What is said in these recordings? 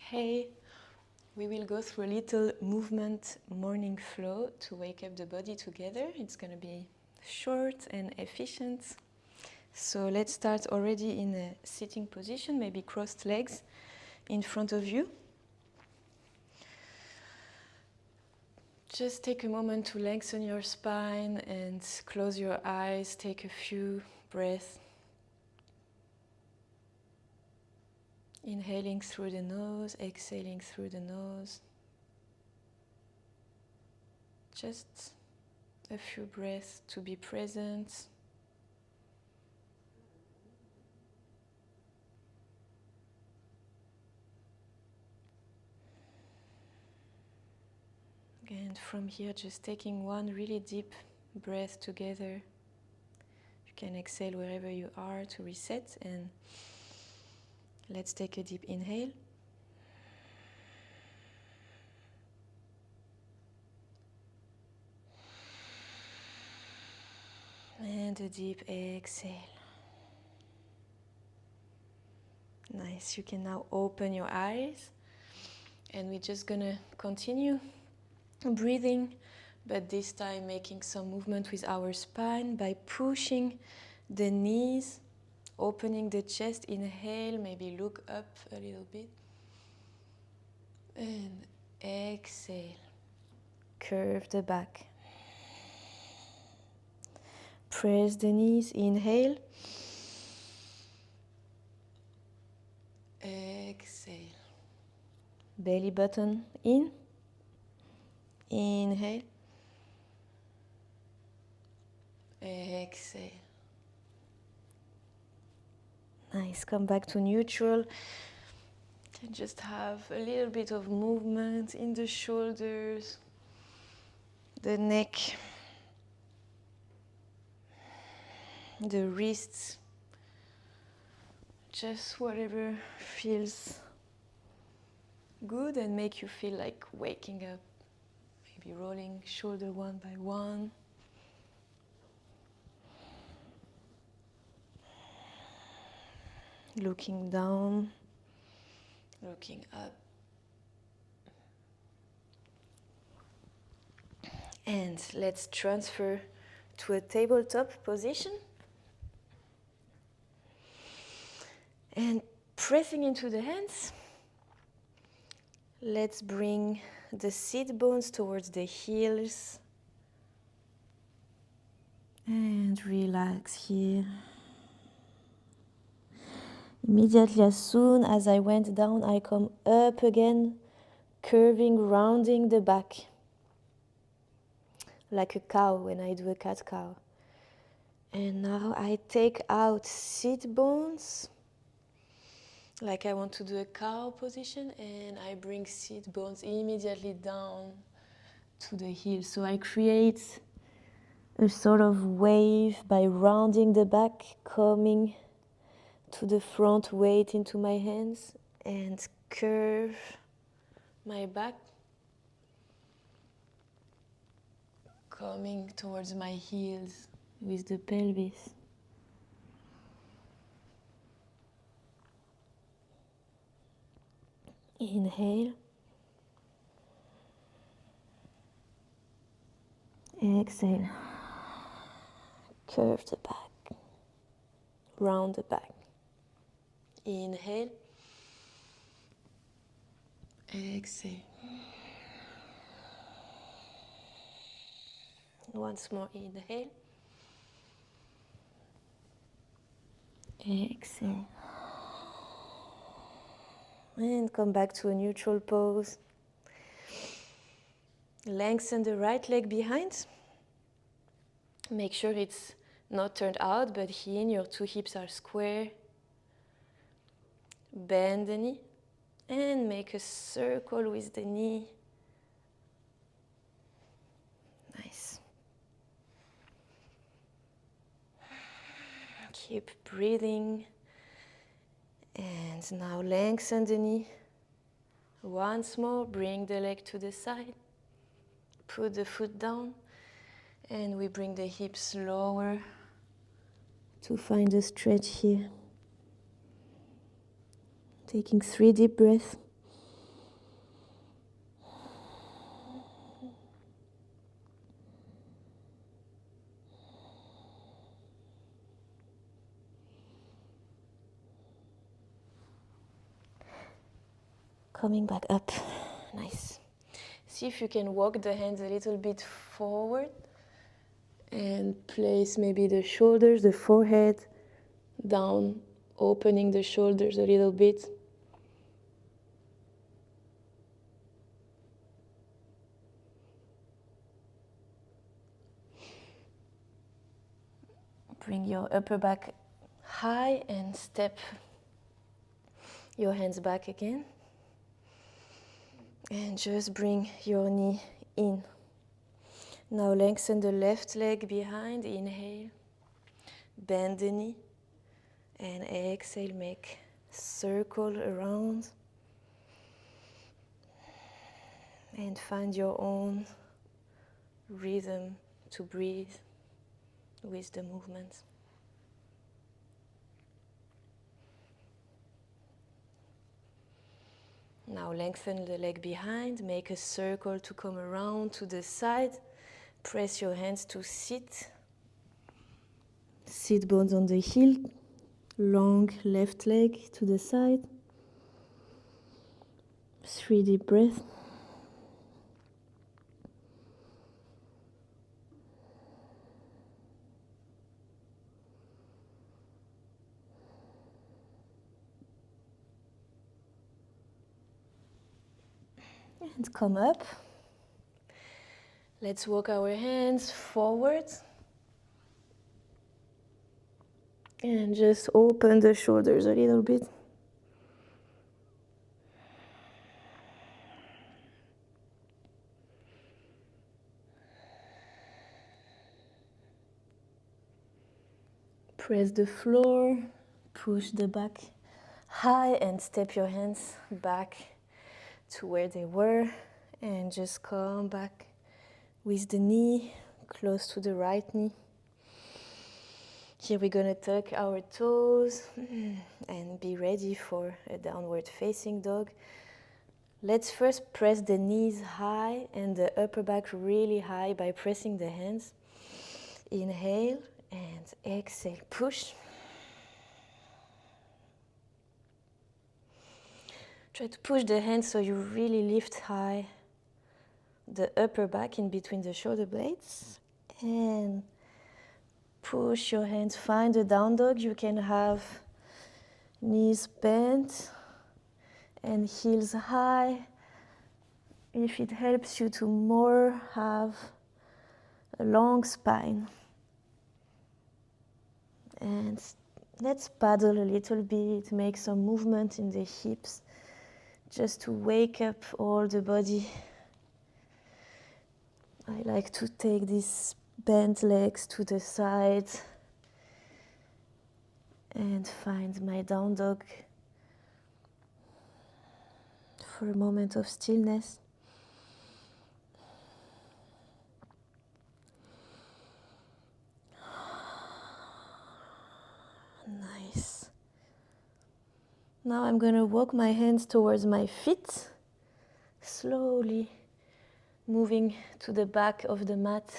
Hey, we will go through a little movement morning flow to wake up the body together. It's going to be short and efficient. So let's start already in a sitting position, maybe crossed legs in front of you. Just take a moment to lengthen your spine and close your eyes. Take a few breaths. Inhaling through the nose, exhaling through the nose. Just a few breaths to be present. And from here, just taking one really deep breath together. You can exhale wherever you are to reset, and let's take a deep inhale. And a deep exhale. Nice. You can now open your eyes, and we're just gonna continue breathing, but this time making some movement with our spine by pushing the knees, opening the chest. Inhale, maybe look up a little bit. And exhale, curve the back. Press the knees, inhale. Exhale. Belly button in. Inhale. Exhale. Nice. Come back to neutral. And just have a little bit of movement in the shoulders, the neck, the wrists. Just whatever feels good and make you feel like waking up. Maybe rolling shoulder one by one. Looking down, looking up. And let's transfer to a tabletop position. And pressing into the hands, let's bring the sit bones towards the heels. And relax here. Immediately as soon as I went down, I come up again, curving, rounding the back. Like a cow when I do a cat-cow. And now I take out sit bones, like I want to do a cow position, and I bring sit bones immediately down to the heels. So I create a sort of wave by rounding the back, coming to the front, weight into my hands, and curve my back, coming towards my heels with the pelvis. Inhale. Exhale. Curve the back. Round the back. Inhale. Exhale. Once more, inhale. Exhale. And come back to a neutral pose. Lengthen the right leg behind. Make sure it's not turned out, but in, your two hips are square. Bend the knee and make a circle with the knee. Nice. Keep breathing. And now lengthen the knee. Once more, bring the leg to the side. Put the foot down. And we bring the hips lower to find a stretch here. Taking 3 deep breaths. Coming back up. Nice. See if you can walk the hands a little bit forward and place maybe the shoulders, the forehead down, opening the shoulders a little bit. Bring your upper back high and step your hands back again. And just bring your knee in. Now lengthen the left leg behind. Inhale. Bend the knee. And exhale, make circle around. And find your own rhythm to breathe with the movement. Now lengthen the leg behind, make a circle to come around to the side. Press your hands to sit. Sit bones on the heel. Long left leg to the side. 3 deep breaths. And come up. Let's walk our hands forward. And just open the shoulders a little bit. Press the floor, push the back high and step your hands back to where they were. And just come back with the knee close to the right knee. Here we're gonna tuck our toes and be ready for a downward facing dog. Let's first press the knees high and the upper back really high by pressing the hands. Inhale and exhale, push. Try to push the hands so you really lift high the upper back in between the shoulder blades. And push your hands, find a down dog. You can have knees bent and heels high. If it helps you to more have a long spine. And let's paddle a little bit, make some movement in the hips, just to wake up all the body. I like to take these bent legs to the side and find my down dog for a moment of stillness. Nice. Now I'm going to walk my hands towards my feet, slowly moving to the back of the mat.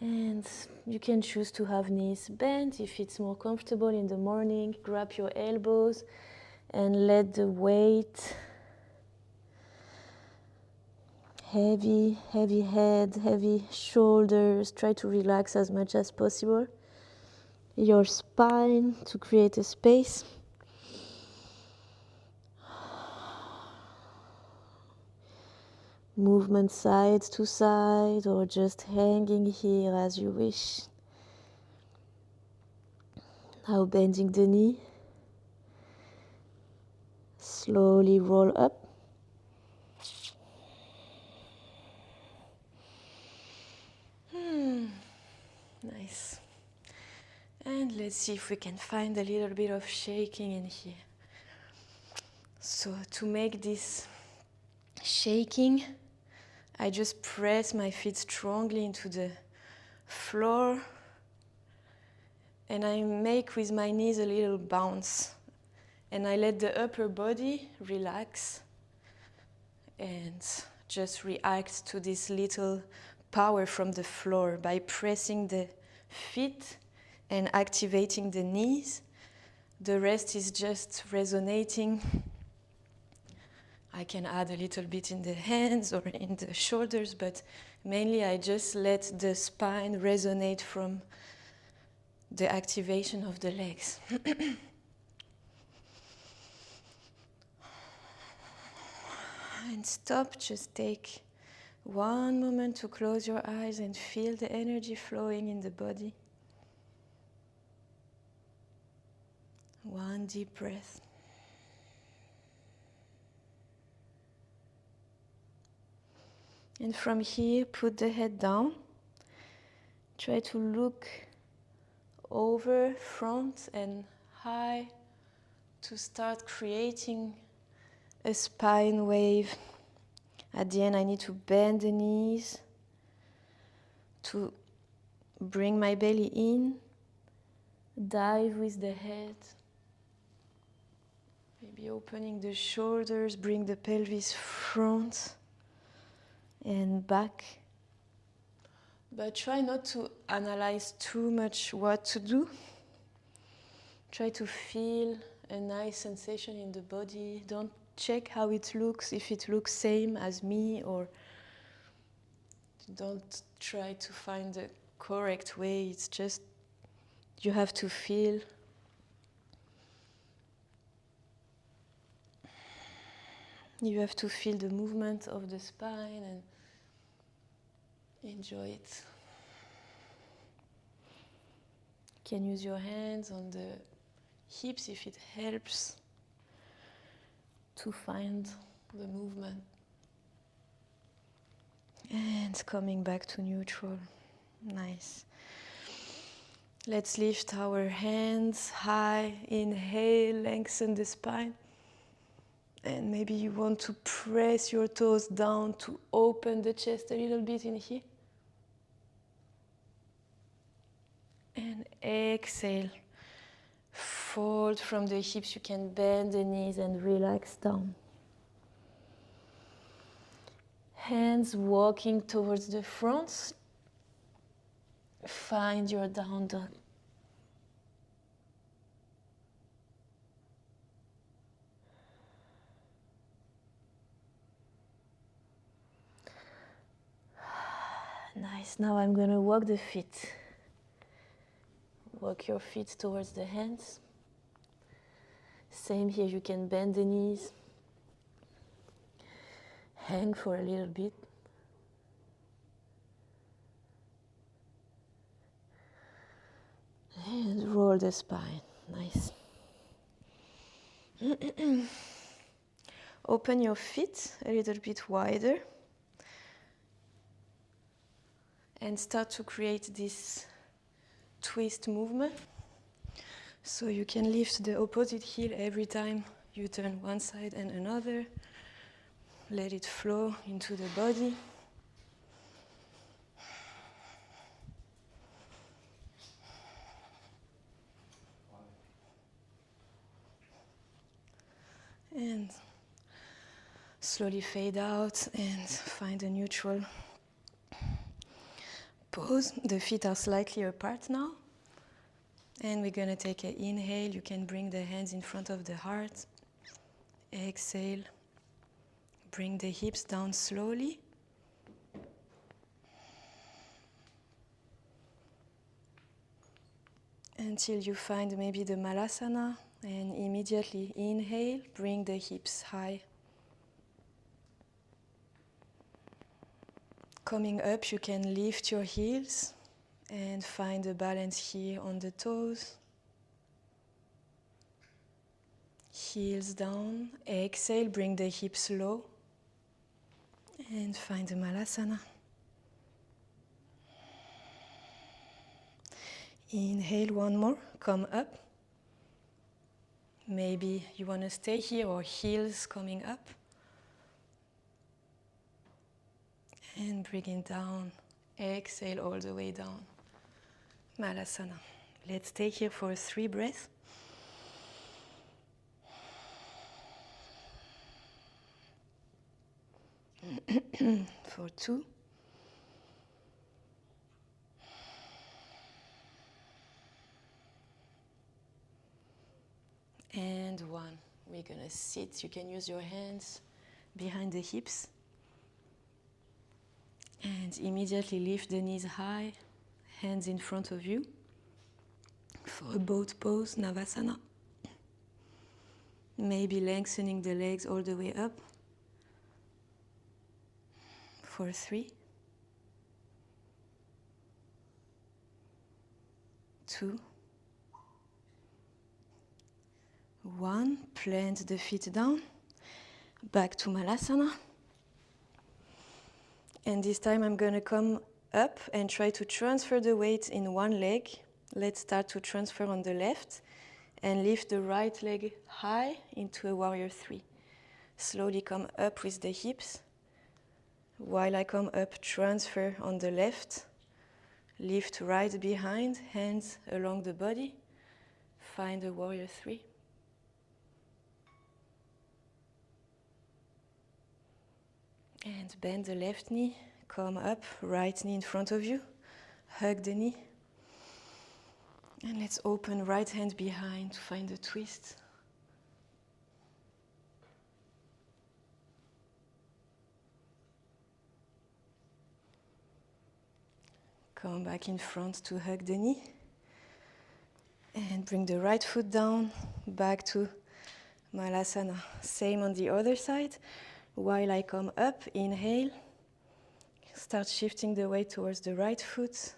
And you can choose to have knees bent if it's more comfortable in the morning. Grab your elbows and let the weight, heavy head, heavy shoulders, try to relax as much as possible. Your spine to create a space. Movement side to side or just hanging here as you wish. Now bending the knee. Slowly roll up. Nice. And let's see if we can find a little bit of shaking in here. So to make this shaking, I just press my feet strongly into the floor and I make with my knees a little bounce. And I let the upper body relax and just react to this little power from the floor by pressing the feet and activating the knees. The rest is just resonating I can add a little bit in the hands or in the shoulders, but mainly I just let the spine resonate from the activation of the legs. And stop, just take one moment to close your eyes and feel the energy flowing in the body. One deep breath. And from here, put the head down. Try to look over, front and high to start creating a spine wave. At the end, I need to bend the knees to bring my belly in, dive with the head, maybe opening the shoulders, bring the pelvis front and back. But try not to analyze too much what to do. Try to feel a nice sensation in the body. Don't check how it looks, if it looks same as me, or don't try to find the correct way. It's just you have to feel. You have to feel the movement of the spine and enjoy it. You can use your hands on the hips if it helps to find the movement. And coming back to neutral. Nice. Let's lift our hands high. Inhale, lengthen the spine. And maybe you want to press your toes down to open the chest a little bit in here. And exhale. Fold from the hips. You can bend the knees and relax down. Hands walking towards the front. Find your down dog. Nice. Now I'm going to walk the feet. Walk your feet towards the hands. Same here, you can bend the knees. Hang for a little bit. And roll the spine. Nice. Open your feet a little bit wider. And start to create this twist movement. So you can lift the opposite heel every time you turn one side and another. Let it flow into the body. And slowly fade out and find a neutral pose. The feet are slightly apart now. And we're going to take an inhale. You can bring the hands in front of the heart. Exhale. Bring the hips down slowly. Until you find maybe the Malasana. And immediately inhale, bring the hips high. Coming up, you can lift your heels and find a balance here on the toes. Heels down. Exhale, bring the hips low. And find the Malasana. Inhale one more, come up. Maybe you want to stay here or heels coming up. And bring it down. Exhale all the way down. Malasana. Let's stay here for 3 breaths. For 2. And 1. We're going to sit. You can use your hands behind the hips. And immediately lift the knees high, hands in front of you for a boat pose, Navasana. Maybe lengthening the legs all the way up for 3, 2, 1. Plant the feet down, back to Malasana. And this time I'm going to come up and try to transfer the weight in one leg. Let's start to transfer on the left and lift the right leg high into a warrior 3. Slowly come up with the hips. While I come up, transfer on the left. Lift right behind, hands along the body. Find a warrior 3. And bend the left knee, come up, right knee in front of you, hug the knee. And let's open right hand behind to find a twist. Come back in front to hug the knee. And bring the right foot down, back to Malasana. Same on the other side. While I come up, inhale. Start shifting the weight towards the right foot.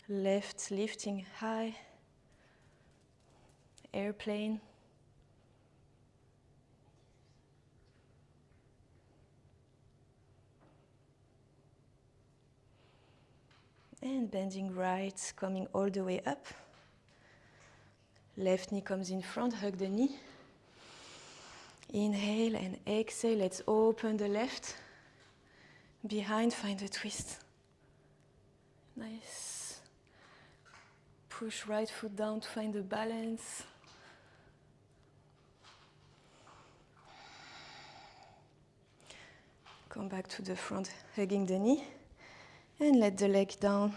Left lifting high. Airplane. And bending right, coming all the way up. Left knee comes in front, hug the knee. Inhale and exhale, let's open the left. Behind, find a twist. Nice. Push right foot down to find the balance. Come back to the front, hugging the knee. And let the leg down.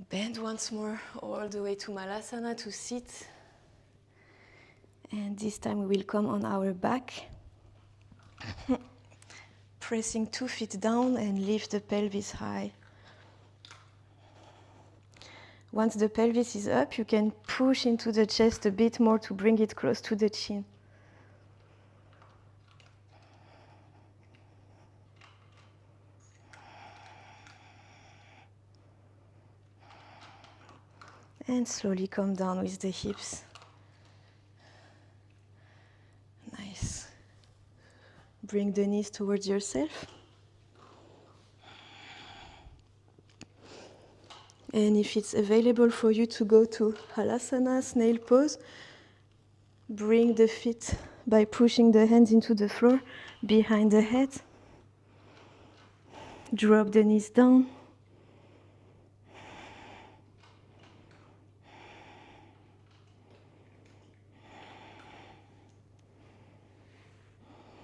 Bend once more all the way to Malasana to sit. And this time we will come on our back. Pressing 2 feet down and lift the pelvis high. Once the pelvis is up, you can push into the chest a bit more to bring it close to the chin. And slowly come down with the hips. Nice. Bring the knees towards yourself. And if it's available for you to go to Halasana, snail pose, bring the feet by pushing the hands into the floor behind the head. Drop the knees down.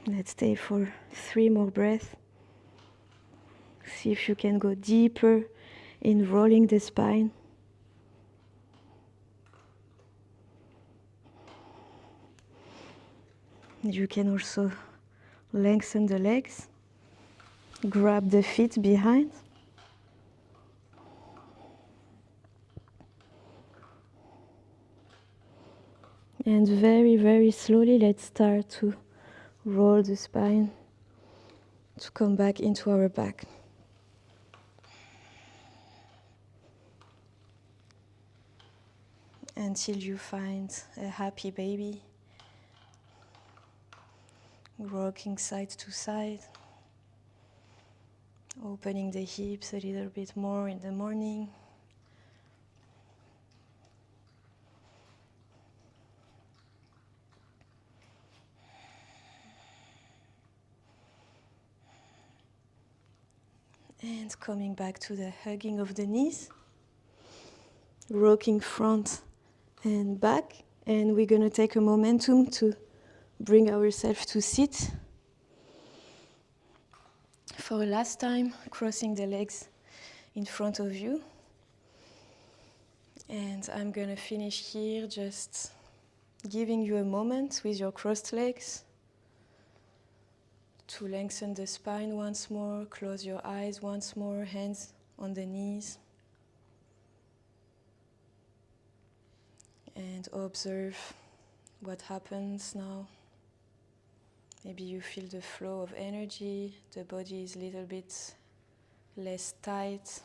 Let's stay for 3 more breaths. See if you can go deeper in rolling the spine. You can also lengthen the legs. Grab the feet behind. And very, very slowly, let's start to roll the spine to come back into our back. Until you find a happy baby. Rocking side to side. Opening the hips a little bit more in the morning. And coming back to the hugging of the knees. Rocking front and back. And we're going to take a momentum to bring ourselves to sit. For a last time, crossing the legs in front of you. And I'm going to finish here just giving you a moment with your crossed legs. to lengthen the spine once more. Close your eyes once more, hands on the knees. And observe what happens now. Maybe you feel the flow of energy, the body is a little bit less tight.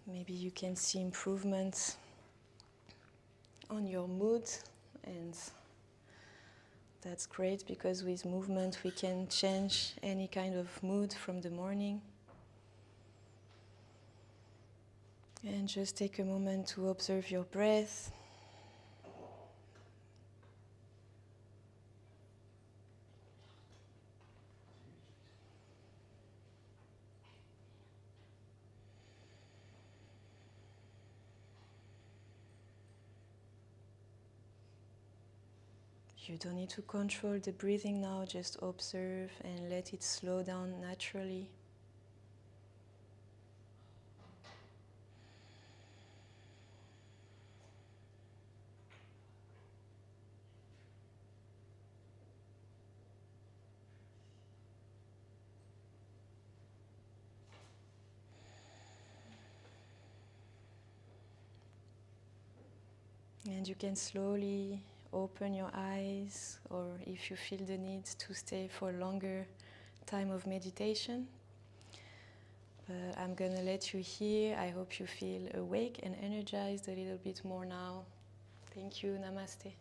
Maybe you can see improvements on your mood, and that's great because with movement we can change any kind of mood from the morning. And just take a moment to observe your breath. You don't need to control the breathing now, just observe and let it slow down naturally. And you can slowly open your eyes, or if you feel the need to stay for a longer time of meditation. But I'm gonna let you here. I hope you feel awake and energized a little bit more now. Thank you. Namaste.